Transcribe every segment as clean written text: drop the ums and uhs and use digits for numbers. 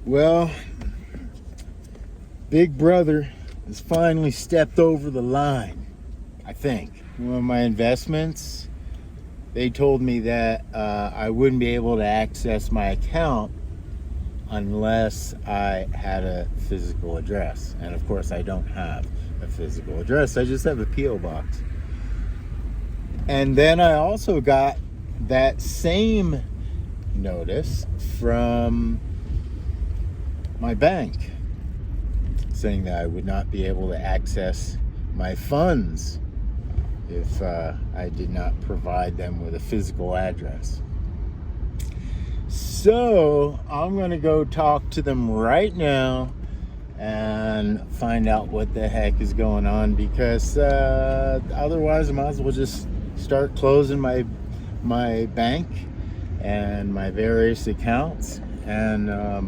Well, Big Brother has finally stepped over the line, I think. One of my investments, they told me that I wouldn't be able to access my account unless I had a physical address. And of course, I don't have a physical address. I just have a P.O. box. And then I also got that same notice from my bank saying that I would not be able to access my funds if I did not provide them with a physical address. So I'm going to go talk to them right now and find out what the heck is going on, because otherwise I might as well just start closing my bank and my various accounts. And I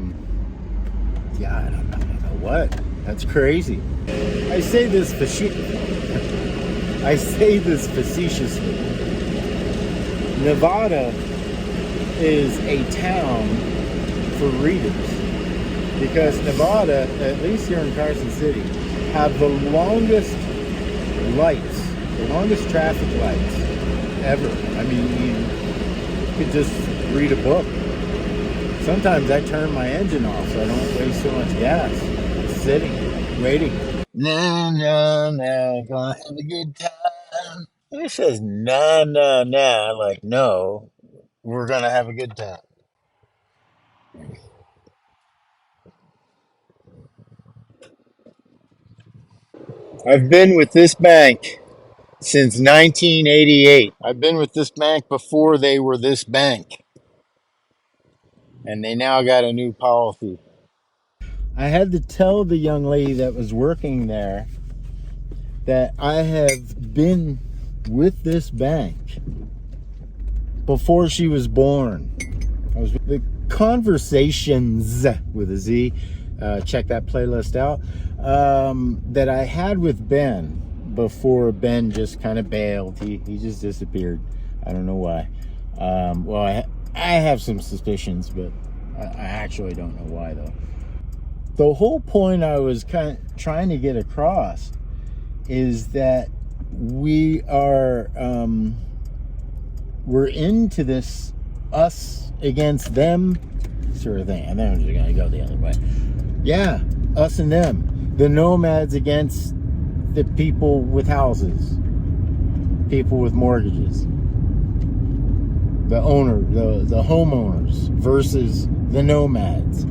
don't know what. That's crazy. I say this facetiously. Nevada is a town for readers, because Nevada, at least here in Carson City, have the longest traffic lights ever. I mean, you could just read a book. Sometimes I turn my engine off so I don't waste so much gas. Just sitting, waiting. No, gonna have a good time. Who says no? Like, no, we're gonna have a good time. I've been with this bank since 1988. I've been with this bank before they were this bank. And they now got a new policy. I had to tell the young lady that was working there that I have been with this bank before she was born. I was with the conversations with a Z. Check that playlist out. That I had with Ben before Ben just kind of bailed. He just disappeared. I don't know why. I have some suspicions, but I actually don't know why, though. The whole point I was kind of trying to get across is that we are we're into this us against them sort of thing. And then I'm just gonna go the other way. Yeah, us and them. The nomads against the people with houses, people with mortgages. The homeowners versus the nomads.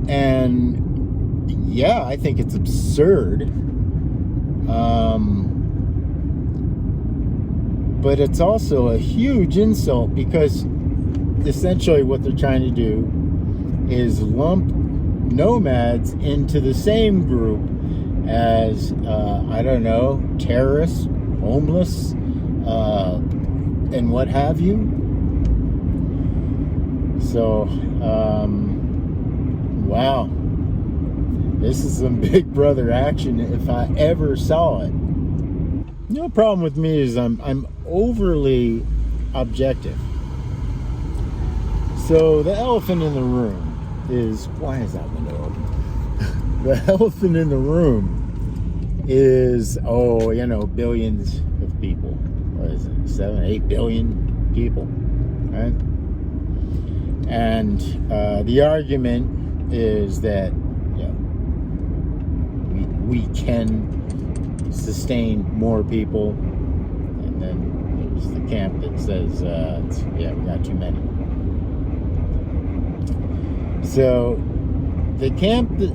And yeah, I think it's absurd. But it's also a huge insult, because essentially what they're trying to do is lump nomads into the same group as, I don't know, terrorists, homeless, and what have you. So, wow. This is some Big Brother action if I ever saw it. The problem with me is I'm overly objective. So the elephant in the room is, why is that window open? The elephant in the room is, billions of people. What is it? 7, 8 billion people, right? And the argument is that we can sustain more people, and then there's the camp that says we got too many. So the camp that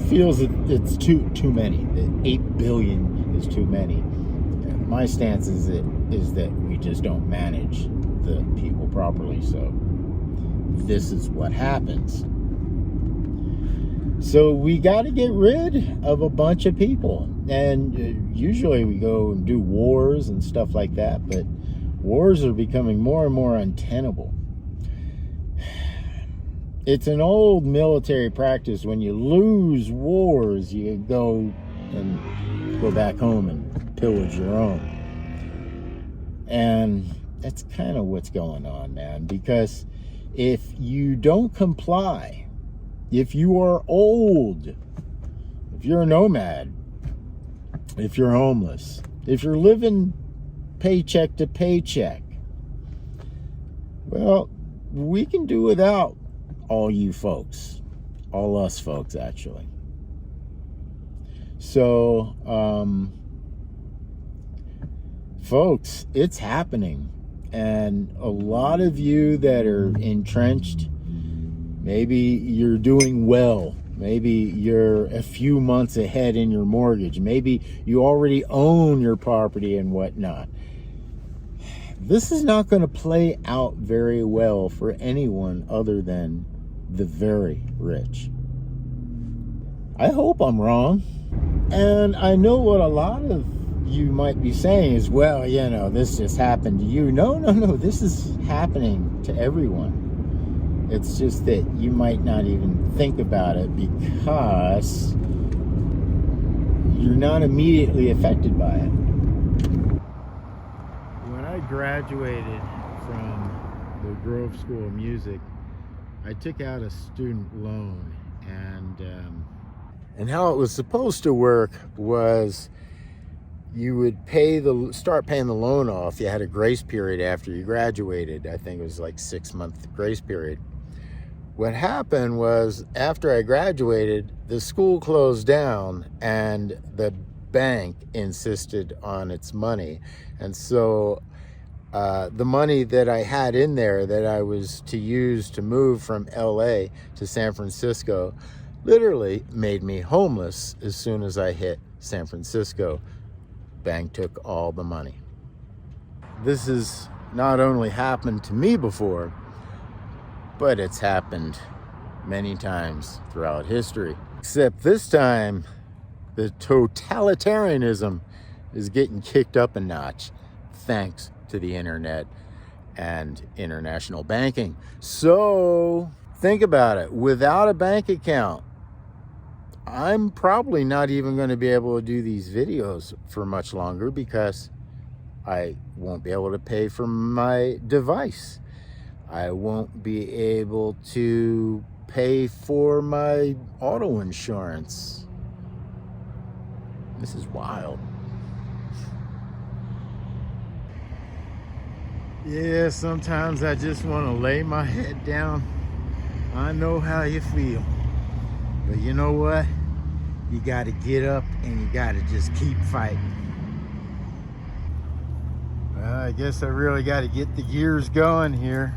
feels that it's too many, that 8 billion is too many. And my stance is that we just don't manage the people properly. So this is what happens. So we got to get rid of a bunch of people. And usually we go and do wars and stuff like that, but wars are becoming more and more untenable. It's an old military practice. When you lose wars, you go back home and pillage your own. And that's kind of what's going on, man, because If you don't comply, if you are old, if you're a nomad, if you're homeless, if you're living paycheck to paycheck, well, we can do without all you folks, all us folks, actually. So, folks, it's happening. And a lot of you that are entrenched, maybe you're doing well. Maybe you're a few months ahead in your mortgage. Maybe you already own your property and whatnot. This is not going to play out very well for anyone other than the very rich. I hope I'm wrong. And I know what a lot of you might be saying is, well, this just happened to you. No, this is happening to everyone. It's just that you might not even think about it because you're not immediately affected by it. When I graduated from the Grove School of Music, I took out a student loan, and how it was supposed to work was you would start paying the loan off. You had a grace period after you graduated. I think it was like 6-month grace period. What happened was, after I graduated, the school closed down and the bank insisted on its money. And so the money that I had in there that I was to use to move from LA to San Francisco literally made me homeless as soon as I hit San Francisco. Bank took all the money. This has not only happened to me before, but it's happened many times throughout history. Except this time, the totalitarianism is getting kicked up a notch thanks to the internet and international banking. So think about it. Without a bank account, I'm probably not even going to be able to do these videos for much longer because I won't be able to pay for my device. I won't be able to pay for my auto insurance. This is wild. Yeah, sometimes I just want to lay my head down. I know how you feel. But you know what? You got to get up and you got to just keep fighting. Well, I guess I really got to get the gears going here.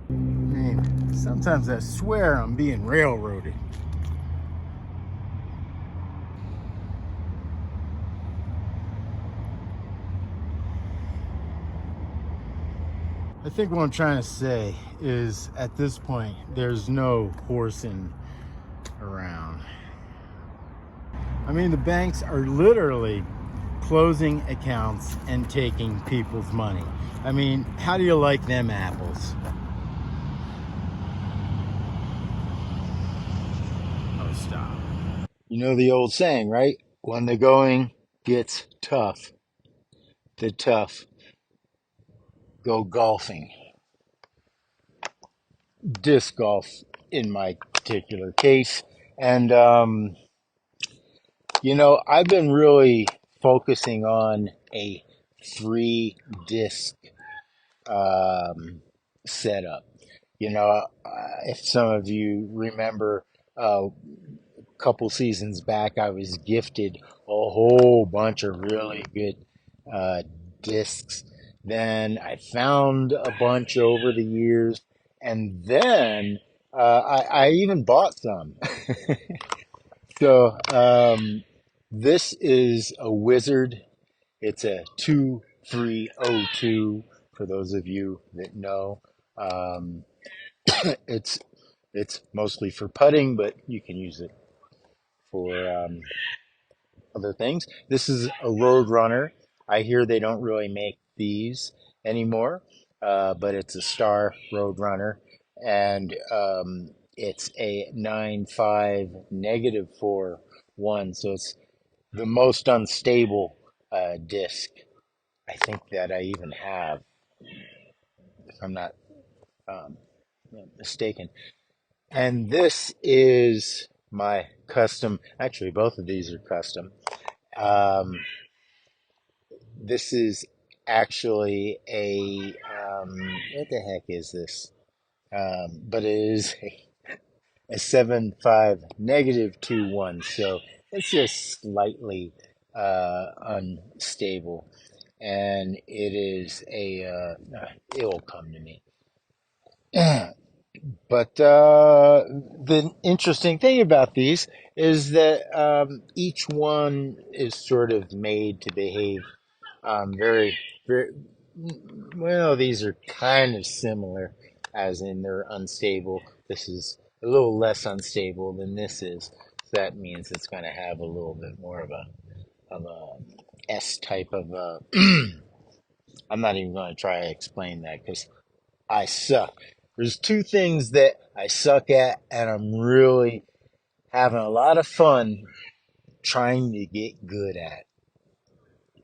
Man, sometimes I swear I'm being railroaded. I think what I'm trying to say is, at this point, there's no horsing around. I mean, the banks are literally closing accounts and taking people's money. I mean, how do you like them apples? Oh, stop. You know the old saying, right? When the going gets tough, the tough go golfing. Disc golf in my particular case. And, I've been really focusing on a 3-disc setup. If some of you remember, a couple seasons back, I was gifted a whole bunch of really good discs. Then I found a bunch over the years, and then I even bought some. So this is a Wizard. It's a 2302 for those of you that know. Um, it's mostly for putting, but you can use it for other things. This is a Road Runner. I hear they don't really make these anymore, but it's a Star Road Runner, and it's a 9.5 -4 1, so it's the most unstable disc I think that I even have, if I'm not um, mistaken. And this is my custom. Actually, both of these are custom. Um, this is actually what the heck is this? But it is a 7.5 -2.1, so it's just slightly unstable, and it is it'll come to me. But the interesting thing about these is that each one is sort of made to behave very, very well. These are kind of similar, as in they're unstable. This is a little less unstable than this is. So that means it's going to have a little bit more of a S type of. I'm not even going to try to explain that because I suck. There's two things that I suck at, and I'm really having a lot of fun trying to get good at,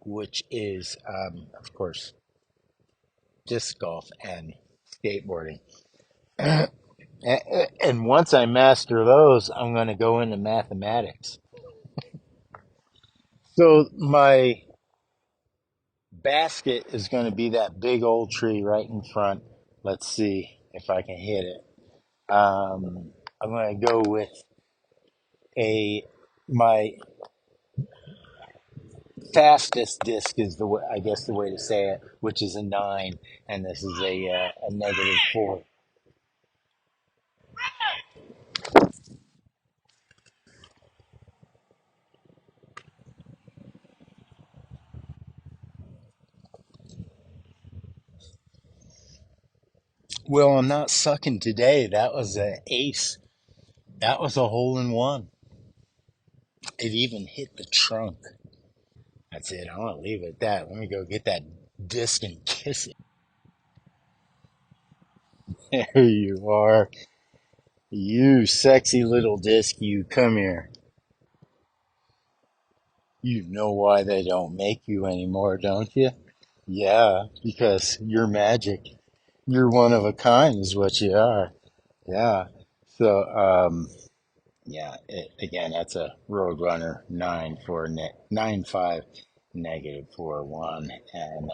which is, of course, disc golf and skateboarding. And once I master those, I'm going to go into mathematics. So my basket is going to be that big old tree right in front. Let's see if I can hit it. I'm going to go with a my fastest disc is the way, I guess the way to say it, which is a 9, and this is a -4. Well, I'm not sucking today. That was an ace. That was a hole in one. It even hit the trunk. That's it. I'm gonna leave it at that. Let me go get that disc and kiss it. There you are. You sexy little disc, you come here. You know why they don't make you anymore, don't you? Yeah, because you're magic. You're one of a kind, is what you are. Yeah. So, yeah. Again, that's a Roadrunner 9.5 -4.1, and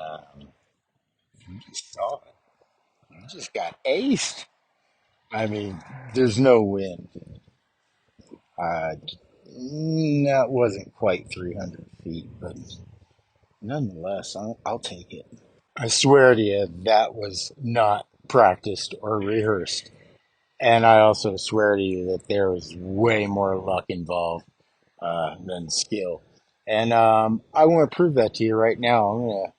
you just saw it. You just got aced. I mean, there's no wind. Uh, that wasn't quite 300 feet, but nonetheless, I'll take it. I swear to you, that was not practiced or rehearsed. And I also swear to you that there was way more luck involved than skill. And I want to prove that to you right now. I'm going to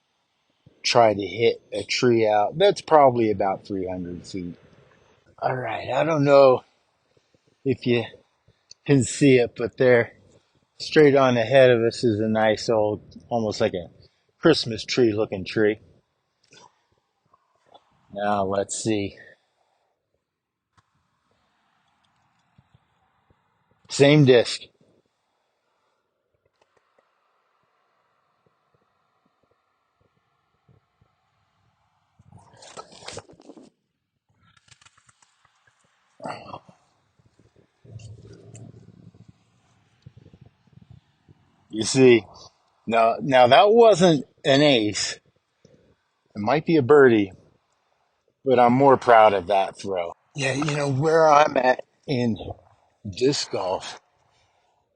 try to hit a tree out that's probably about 300 feet. All right. I don't know if you can see it, but there, straight on ahead of us, is a nice old, almost like a Christmas tree looking tree. Now let's see. Same disc. You see, now that wasn't an ace. It might be a birdie, but I'm more proud of that throw. Yeah, where I'm at in disc golf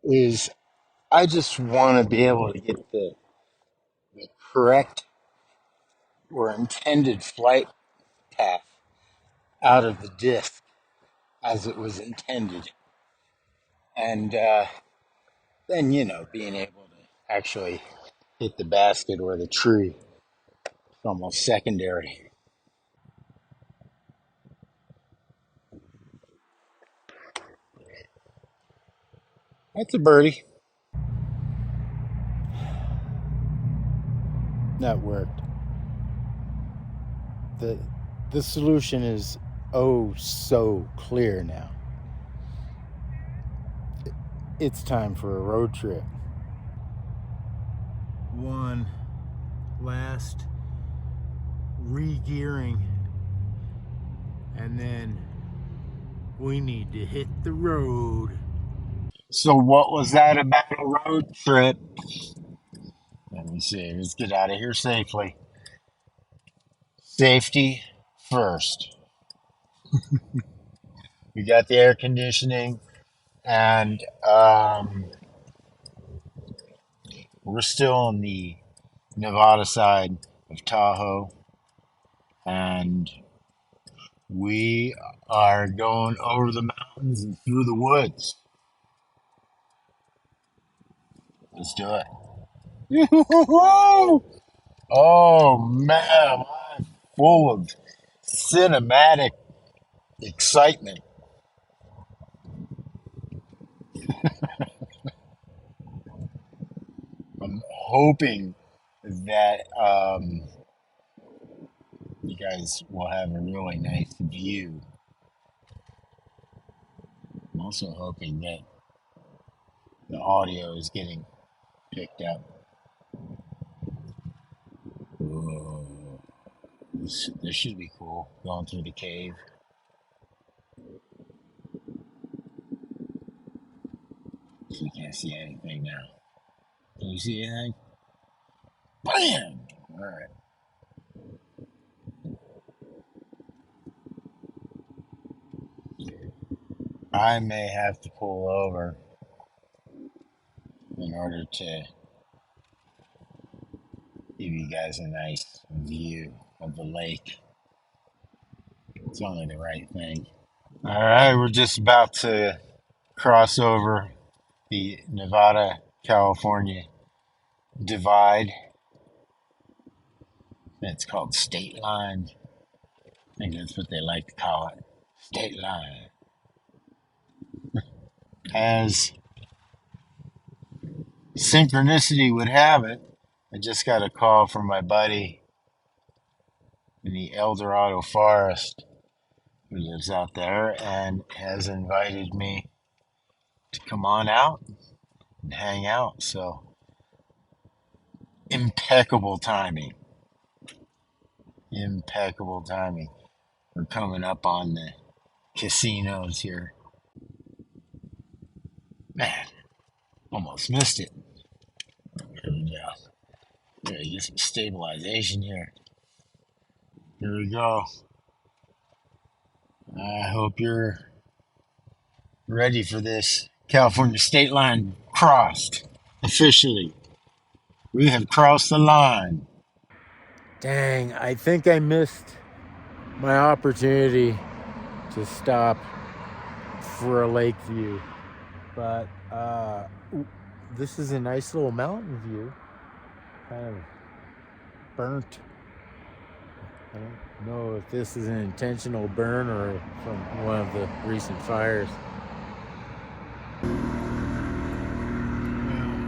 is I just want to be able to get the correct or intended flight path out of the disc as it was intended. And then, being able to actually hit the basket or the tree is almost secondary. That's a birdie. That worked. The, the solution is oh so clear now. It's time for a road trip. One, last re-gearing, and then we need to hit the road. So what was that about a road trip? Let me see. Let's get out of here safely. Safety first. We got the air conditioning, and we're still on the Nevada side of Tahoe, and we are going over the mountains and through the woods. Let's do it. Oh man, I'm full of cinematic excitement. I'm hoping that you guys will have a really nice view. I'm also hoping that the audio is getting picked up. Whoa. This should be cool. Going through the cave. So we can't see anything now. Can you see anything? Bam! Alright. I may have to pull over in order to give you guys a nice view of the lake. It's only the right thing. Alright, we're just about to cross over the Nevada California divide. It's called State Line. I think that's what they like to call it. State Line. As synchronicity would have it, I just got a call from my buddy in the El Dorado forest who lives out there and has invited me to come on out and hang out. So, impeccable timing. Impeccable timing. We're coming up on the casinos here. Man, almost missed it. Here we go. Gotta get some stabilization here. Here we go. I hope you're ready for this. California state line crossed officially. We have crossed the line. Dang, I think I missed my opportunity to stop for a lake view. But this is a nice little mountain view. Kind of burnt. I don't know if this is an intentional burn or from one of the recent fires. Well,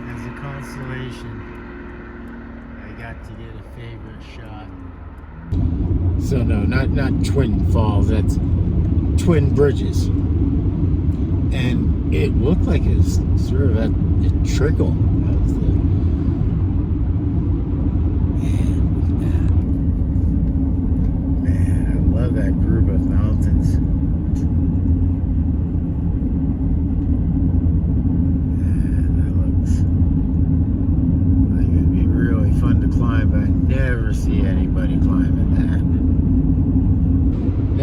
as a consolation, I got to get a favorite shot. So no, not Twin Falls, that's Twin Bridges. And it looked like it's sort of a trickle. That was the that group of mountains. That looks like it'd be really fun to climb, but I never see anybody climbing that.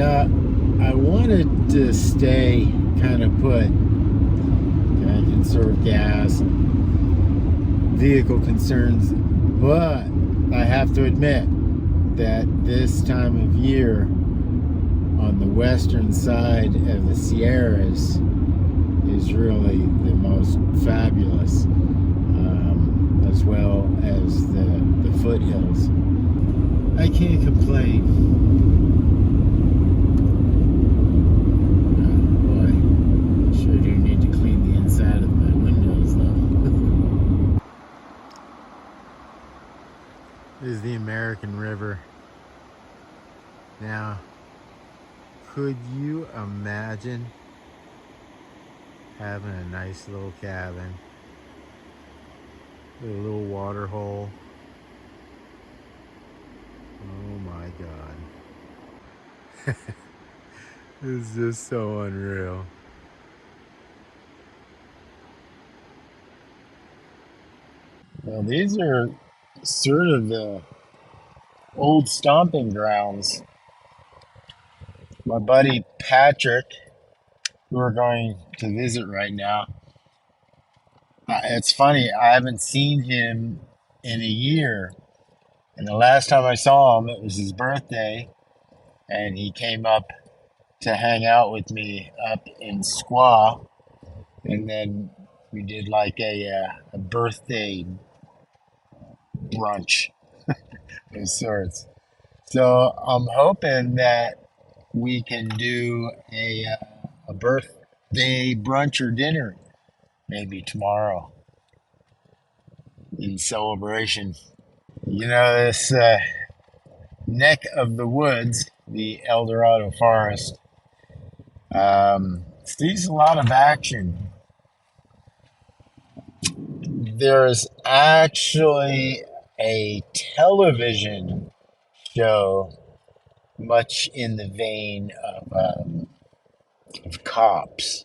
Now, I wanted to stay kind of put, kind of conserve gas and vehicle concerns, but I have to admit that this time of year on the western side of the Sierras is really the most fabulous, as well as the foothills. I can't complain. Oh boy, sure do need to clean the inside of my windows though. This is the American River. Now, could you imagine having a nice little cabin with a little water hole, It's just so unreal. Well, these are sort of the old stomping grounds. My buddy Patrick, who we're going to visit right now, it's funny, I haven't seen him in a year. And the last time I saw him, it was his birthday, and he came up to hang out with me up in Squaw. And then we did like a birthday brunch of sorts. So I'm hoping that we can do a birthday brunch or dinner maybe tomorrow in celebration. You know, this neck of the woods, the El Dorado Forest, sees a lot of action. There's actually a television show much in the vein of Cops,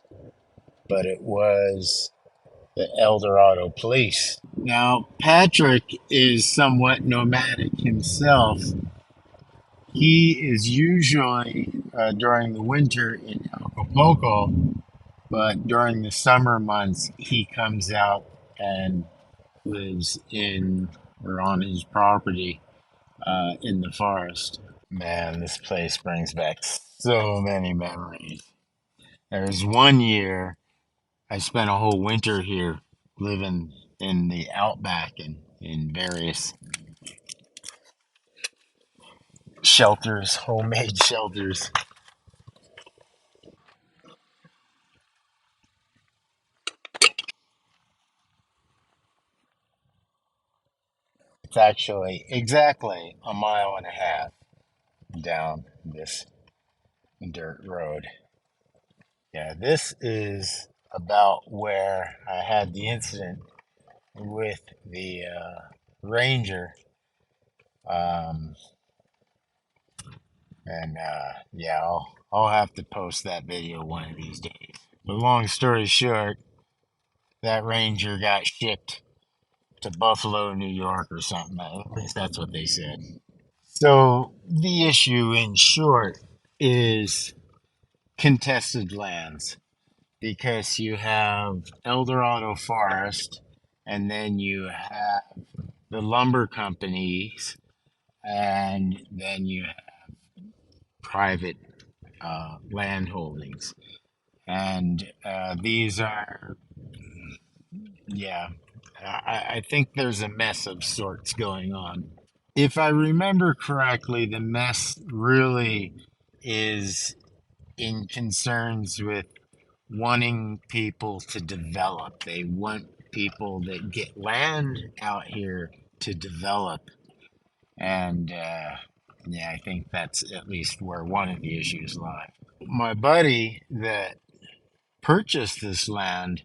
but it was the El Dorado Police. Now, Patrick is somewhat nomadic himself. He is usually during the winter in Acapulco, but during the summer months, he comes out and lives in or on his property in the forest. Man, this place brings back so many memories. There was one year I spent a whole winter here living in the outback and in various shelters, homemade shelters. It's actually exactly a mile and a half down this dirt road. Yeah, this is about where I had the incident with the ranger. Um, and yeah, I'll have to post that video one of these days. But long story short, that ranger got shipped to Buffalo, New York, or something. At least that's what they said. So the issue, in short, is contested lands because you have El Dorado Forest, and then you have the lumber companies, and then you have private land holdings. And these are, yeah, I think there's a mess of sorts going on. If I remember correctly, the mess really is in concerns with wanting people to develop. They want people that get land out here to develop. And yeah, I think that's at least where one of the issues lie. My buddy that purchased this land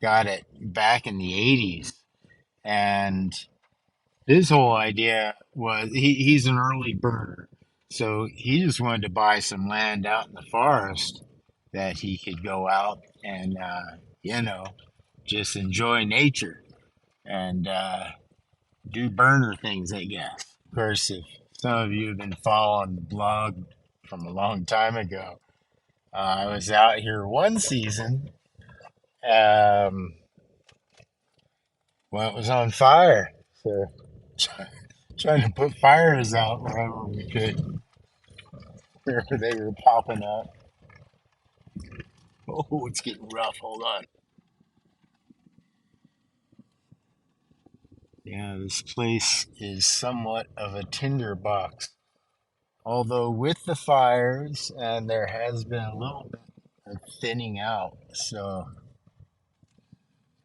got it back in the 80s. And his whole idea was he's an early birder. So he just wanted to buy some land out in the forest that he could go out and, you know, just enjoy nature and do burner things, I guess. Of course, if some of you have been following the blog from a long time ago, I was out here one season um, when it was on fire. So trying to put fires out wherever we could, wherever they were popping up. Oh, it's getting rough. Hold on. Yeah, this place is somewhat of a tinderbox. Although with the fires, and there has been a little bit of thinning out. So,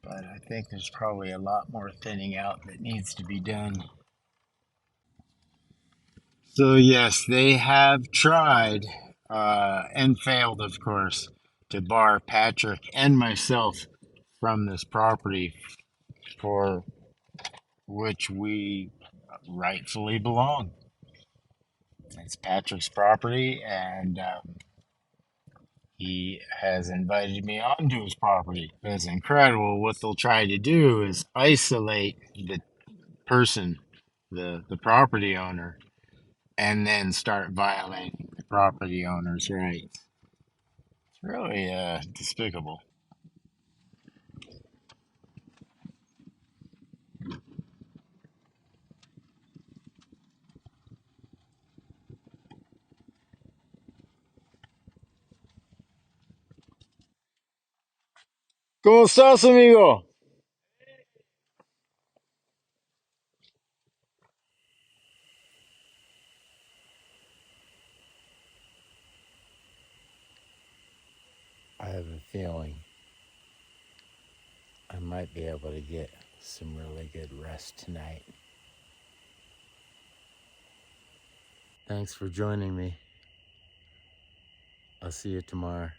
but I think there's probably a lot more thinning out that needs to be done. So yes, they have tried and failed, of course, to bar Patrick and myself from this property for which we rightfully belong. It's Patrick's property, and he has invited me onto his property. It's incredible. What they'll try to do is isolate the person, the property owner, and then start violating the property owner's rights. It's really despicable. ¿Cómo estás, amigo? I have a feeling I might be able to get some really good rest tonight. Thanks for joining me. I'll see you tomorrow.